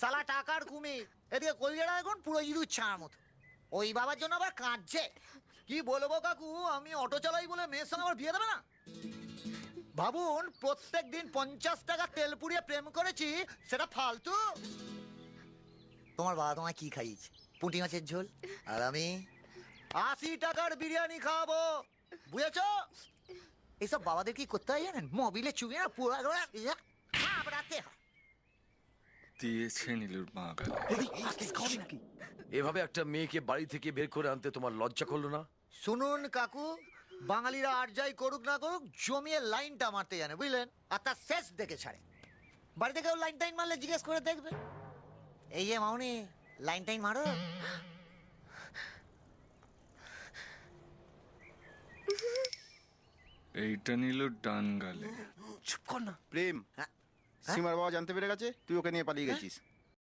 সালা টাকার কুমির। এদিকে কলজাটা এখন পুরো ইঁদুর ছানার মতো। ওই বাবার জন্য আবার কাঁদছে। কি বলবো কাকু, আমি অটো চালাই বলে মেয়ের সঙ্গে আমার বিয়ে দেবে না? ভাবুন, প্রত্যেক দিন 50 টাকা তেল পুড়িয়ে প্রেম করেছি, সেটা ফালতু। তোমার বাবা তোমায় কি খাইয়েছে? পুঁটি মাছের ঝোল। আর আমি 80 টাকার বিরিয়ানি খাওয়াবো, বুঝেছো? এইসব বাবাদের কি করতে হয় জানেন? মোবিলে চুবিয়ে না পুরো হাবড়াতে হয়। দিয়েছে নীলুর মা গালে। নাকি? এভাবে একটা মেয়েকে বাড়ি থেকে বের করে আনতে তোমার লজ্জা করলো না? শুনুন কাকু, বাঙালিরা আর যাই করুক না করুক, জমিয়ে লাইনটা মারতে জানে, বুঝলেন? আর তার শেষ দেখে ছাড়ে। বাড়িতে কেউ লাইন টাইন মারলে জিজ্ঞেস করে দেখবে। এই যে মাউনি, লাইন টাইন মারো। এইটা নীলুর ডান গালে। চুপ কর না। প্রেম, হ্যাঁ? সীমার বাবা জানতে পেরে গেছে তুই ওকে নিয়ে পালিয়ে গেছিস।